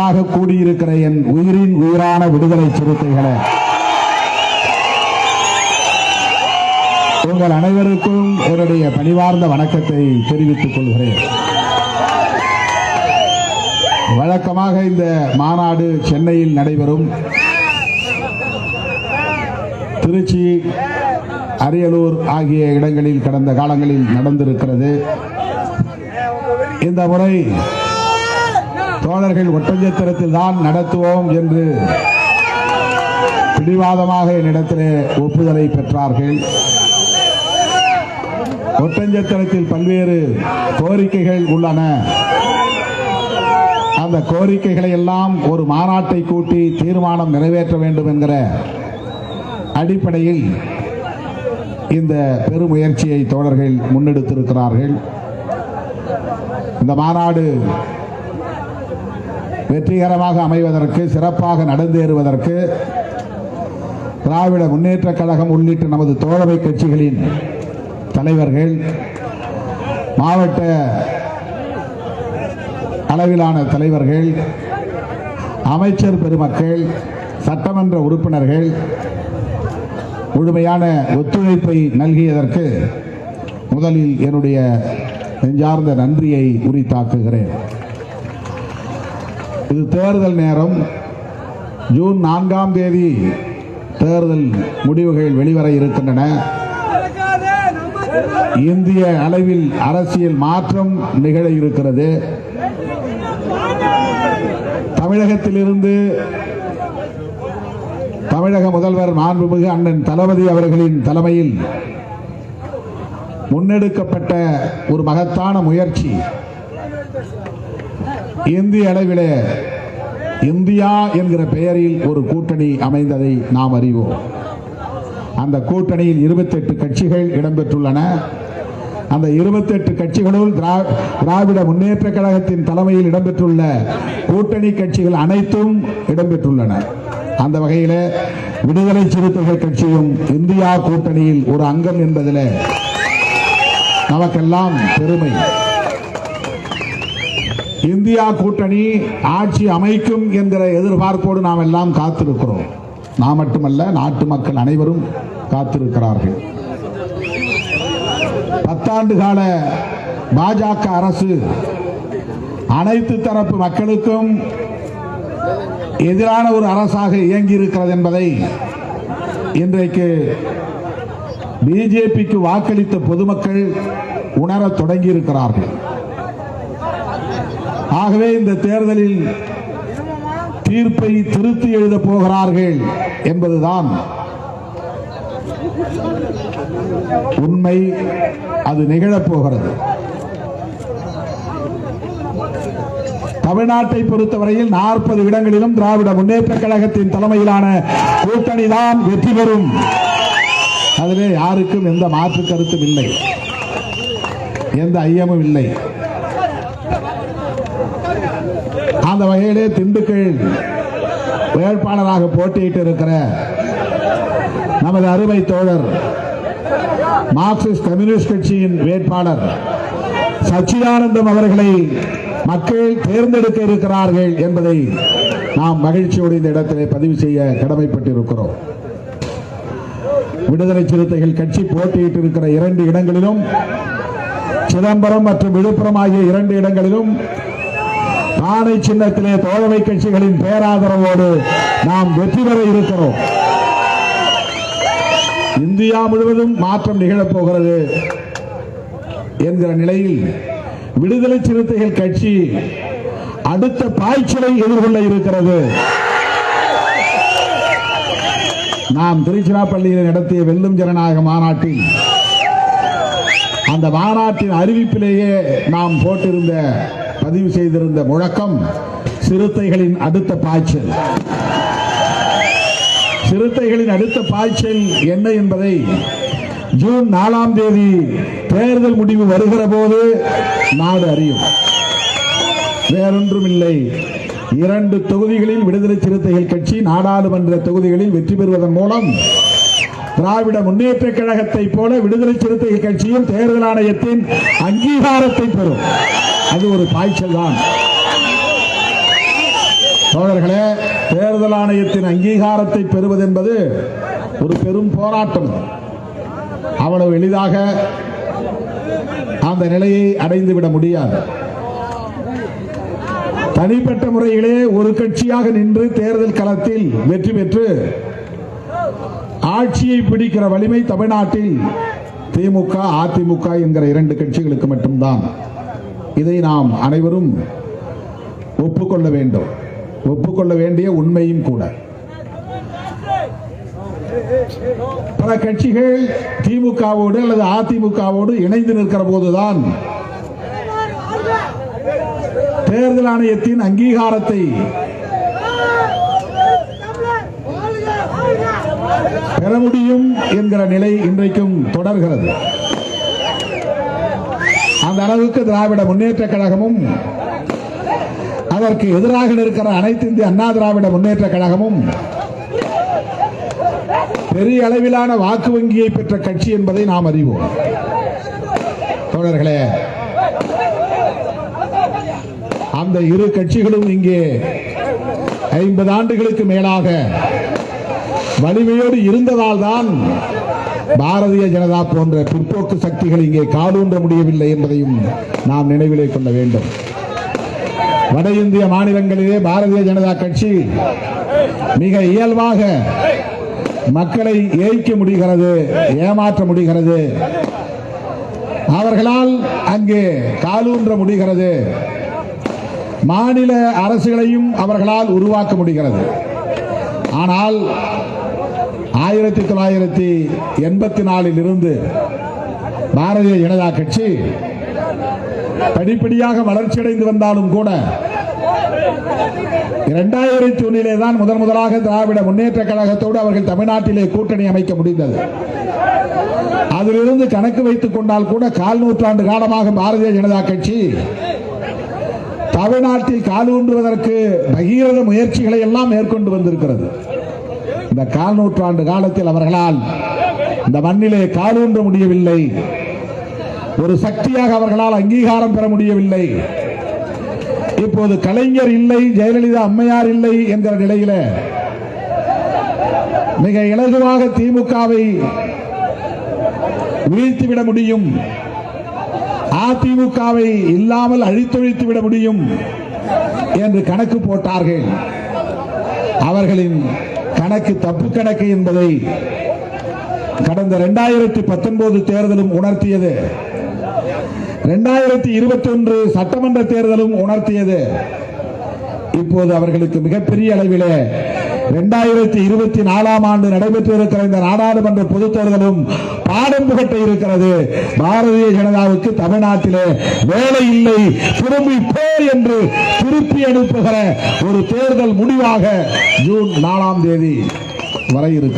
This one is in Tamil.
திரளாக கூடியிருக்கிற என் உயிரின் உயிரான விடுதலை சிறுத்தைகளே, உங்கள் அனைவருக்கும் என்னுடைய பணிவார்ந்த வணக்கத்தை தெரிவித்துக் கொள்கிறேன். வழக்கமாக இந்த மாநாடு சென்னையில் நடைபெறும். திருச்சி, அரியலூர் ஆகிய இடங்களில் கடந்த காலங்களில் நடந்திருக்கிறது. இந்த முறை தோழர்கள் ஒட்டஞ்சத்திரத்தில் தான் நடத்துவோம் என்று பிடிவாதமாக என்னிடத்திலே ஒப்புதலை பெற்றார்கள். ஒட்டஞ்சத்திரத்தில் பல்வேறு கோரிக்கைகள் உள்ளன. அந்த கோரிக்கைகளை எல்லாம் ஒரு மாநாட்டை கூட்டி தீர்மானம் நிறைவேற்ற வேண்டும் என்கிற அடிப்படையில் இந்த பெருமுயற்சியை தோழர்கள் முன்னெடுத்திருக்கிறார்கள். இந்த மாநாடு வெற்றிகரமாக அமைவதற்கு, சிறப்பாக நடந்தேறுவதற்கு திராவிட முன்னேற்ற கழகம் உள்ளிட்ட நமது தோழமை கட்சிகளின் தலைவர்கள், மாவட்ட அளவிலான தலைவர்கள், அமைச்சர் பெருமக்கள், சட்டமன்ற உறுப்பினர்கள் முழுமையான ஒத்துழைப்பை நல்கியதற்கு முதலில் என்னுடைய நெஞ்சார்ந்த நன்றியை உரித்தாக்குகிறேன். இது தேர்தல் நேரம். ஜூன் 4ஆம் தேதி தேர்தல் முடிவுகள் வெளிவர இருக்கின்றன. இந்திய அளவில் அரசியல் மாற்றம் நிகழ இருக்கிறது. தமிழகத்திலிருந்து தமிழக முதல்வர் மாண்புமிகு அண்ணன் தளபதி அவர்களின் தலைமையில் முன்னெடுக்கப்பட்ட ஒரு மகத்தான முயற்சி இந்திய அளவிலே இந்தியா என்கிற பெயரில் ஒரு கூட்டணி அமைந்ததை நாம் அறிவோம். அந்த கூட்டணியில் 28 கட்சிகள் இடம்பெற்றுள்ளன. அந்த 28 கட்சிகளுள் திராவிட முன்னேற்ற கழகத்தின் தலைமையில் இடம்பெற்றுள்ள கூட்டணி கட்சிகள் அனைத்தும் இடம்பெற்றுள்ளன. அந்த வகையில் விடுதலை சிறுத்தைகள் கட்சியும் இந்தியா கூட்டணியில் ஒரு அங்கம் என்பதில் நமக்கெல்லாம் பெருமை. இந்தியா கூட்டணி ஆட்சி அமைக்கும் என்கிற எதிர்பார்ப்போடு நாம் எல்லாம் காத்திருக்கிறோம். நாம் மட்டுமல்ல, நாட்டு மக்கள் அனைவரும் காத்திருக்கிறார்கள். 10 ஆண்டு கால பாஜக அரசு அனைத்து தரப்பு மக்களுக்கும் எதிரான ஒரு அரசாக இயங்கி இருக்கிறது என்பதை இன்றைக்கு பிஜேபிக்கு வாக்களித்த பொதுமக்கள் உணரத் தொடங்கி இருக்கிறார்கள். ஆகவே இந்த தேர்தலில் தீர்ப்பை திருத்தி எழுத போகிறார்கள் என்பதுதான் உண்மை. அது நிகழப்போகிறது. தமிழ்நாட்டை பொறுத்தவரையில் 40 இடங்களிலும் திராவிட முன்னேற்ற கழகத்தின் தலைமையிலான கூட்டணி தான் வெற்றி பெறும். அதிலே யாருக்கும் எந்த மாற்று கருத்தும் இல்லை, எந்த ஐயமும் இல்லை. அந்த வகையிலே திண்டுக்கல் வேட்பாளராக போட்டியிட்டு இருக்கிற நமது அருமை தோழர் மார்க்சிஸ்ட் கம்யூனிஸ்ட் கட்சியின் வேட்பாளர் சச்சிதானந்தம் அவர்களை மக்கள் தேர்ந்தெடுக்க இருக்கிறார்கள் என்பதை நாம் மகிழ்ச்சியோடு இந்த இடத்திலே பதிவு செய்ய கடமைப்பட்டிருக்கிறோம். விடுதலை சிறுத்தைகள் கட்சி போட்டியிட்டு இருக்கிற 2 இடங்களிலும், சிதம்பரம் மற்றும் விழுப்புரம் ஆகிய 2 இடங்களிலும் ஆணை சின்னத்திலே தோழமை கட்சிகளின் பேராதரவோடு நாம் வெற்றி பெற இருக்கிறோம். இந்தியா முழுவதும் மாற்றம் நிகழப்போகிறது என்கிற நிலையில் விடுதலை சிறுத்தைகள் கட்சி அடுத்த பாய்ச்சலை எதிர்கொள்ள இருக்கிறது. நாம் திருச்சிராப்பள்ளியில் நடத்திய வெல்லும் ஜனநாயக மாநாட்டில், அந்த மாநாட்டின் அறிவிப்பிலேயே நாம் போட்டிருந்த பதிவு செய்திருந்த முழக்கம் சிறுத்தைகளின் அடுத்த பாய்ச்சல். சிறுத்தைகளின் அடுத்த பாய்ச்சல் என்ன என்பதை ஜூன் 4ஆம் தேதி தேர்தல் முடிவு வருகிற போது நாடு அறியும். வேறொன்றும் இல்லை. 2 தொகுதிகளில் விடுதலை சிறுத்தைகள் கட்சி நாடாளுமன்ற தொகுதிகளில் வெற்றி பெறுவதன் மூலம் திராவிட முன்னேற்ற கழகத்தை போல விடுதலை சிறுத்தைகள் கட்சியும் தேர்தல் ஆணையத்தின் அங்கீகாரத்தை பெறும். அது ஒரு பாய்ச்சல் தான். தோழர்களே, தேர்தல் ஆணையத்தின் அங்கீகாரத்தை பெறுவது என்பது ஒரு பெரும் போராட்டம். அவ்வளவு எளிதாக அந்த நிலையை அடைந்துவிட முடியாது. தனிப்பட்ட முறையிலே ஒரு கட்சியாக நின்று தேர்தல் களத்தில் வெற்றி பெற்று ஆட்சியை பிடிக்கிற வலிமை தமிழ்நாட்டில் திமுக, அதிமுக என்கிற இரண்டு கட்சிகளுக்கு மட்டும்தான். இதை நாம் அனைவரும் ஒப்புக்கொள்ள வேண்டும், ஒப்புக்கொள்ள வேண்டிய உண்மையும் கூட. பல கட்சிகள் திமுகவோடு அல்லது அதிமுகவோடு இணைந்து நிற்கிற போதுதான் தேர்தல் ஆணையத்தின் அங்கீகாரத்தை பெற முடியும் என்கிற நிலை இன்றைக்கும் தொடர்கிறது. அந்த அளவுக்கு திராவிட முன்னேற்ற கழகமும் அதற்கு எதிராக இருக்கிற அனைத்து இந்திய அண்ணா திராவிட முன்னேற்ற கழகமும் பெரிய அளவிலான வாக்கு வங்கியை பெற்ற கட்சி என்பதை நாம் அறிவோம். தோழர்களே, அந்த இரு கட்சிகளும் இங்கே 50 ஆண்டுகளுக்கு மேலாக வலிமையோடு இருந்ததால் தான் பாரதிய ஜனதா போன்ற பிற்போக்கு சக்திகள் இங்கே காலூன்ற முடியவில்லை என்பதையும் நாம் நினைவிலே கொள்ள வேண்டும். வட இந்திய மாநிலங்களிலே பாரதிய ஜனதா கட்சி மிக இயல்பாக மக்களை ஏய்க்க முடிகிறது, ஏமாற்ற முடிகிறது, அவர்களால் அங்கே காலூன்ற முடிகிறது, மாநில அரசுகளையும் அவர்களால் உருவாக்க முடிகிறது. ஆனால் 1984 இருந்து பாரதிய ஜனதா கட்சி படிப்படியாக வளர்ச்சியடைந்து வந்தாலும் கூட 2001 தான் முதலாக திராவிட முன்னேற்ற கழகத்தோடு அவர்கள் தமிழ்நாட்டிலே கூட்டணி அமைக்க முடிந்தது. அதிலிருந்து கணக்கு வைத்துக் கொண்டால் கூட 4 நூற்றாண்டு காலமாக பாரதிய ஜனதா கட்சி தமிழ்நாட்டில் காலூன்றுவதற்கு பகீரத முயற்சிகளை எல்லாம் மேற்கொண்டு வந்திருக்கிறது. இந்த 4 நூற்றாண்டு காலத்தில் அவர்களால் இந்த மண்ணிலே காலூன்ற முடியவில்லை, ஒரு சக்தியாக அவர்களால் அங்கீகாரம் பெற முடியவில்லை. இப்போது கலைஞர் இல்லை, ஜெயலலிதா அம்மையார் இல்லை என்கிற நிலையில மிக இலகுவாக திமுகவை வீழ்த்திவிட முடியும், அதிமுகவை இல்லாமல் அழித்தொழித்து விட முடியும் என்று கணக்கு போட்டார்கள். அவர்களின் கணக்கு தப்பு கணக்கு என்பதை கடந்த 2019 தேர்தலும் உணர்த்தியது, 2021 சட்டமன்ற தேர்தலும் உணர்த்தியது. இப்போது அவர்களுக்கு மிகப்பெரிய அளவிலே 2024 ஆண்டு நடைபெற்று இருக்கிற இந்த நாடாளுமன்ற பொதுத் தேர்தலும் பாடம் புகட்ட இருக்கிறது. பாரதிய ஜனதாவுக்கு தமிழ்நாட்டிலே வேலை இல்லை, திரும்பி போ என்று திருப்பி அனுப்புகிற ஒரு தேர்தல் முடிவாக ஜூன் 4 வரை இருக்கிறது.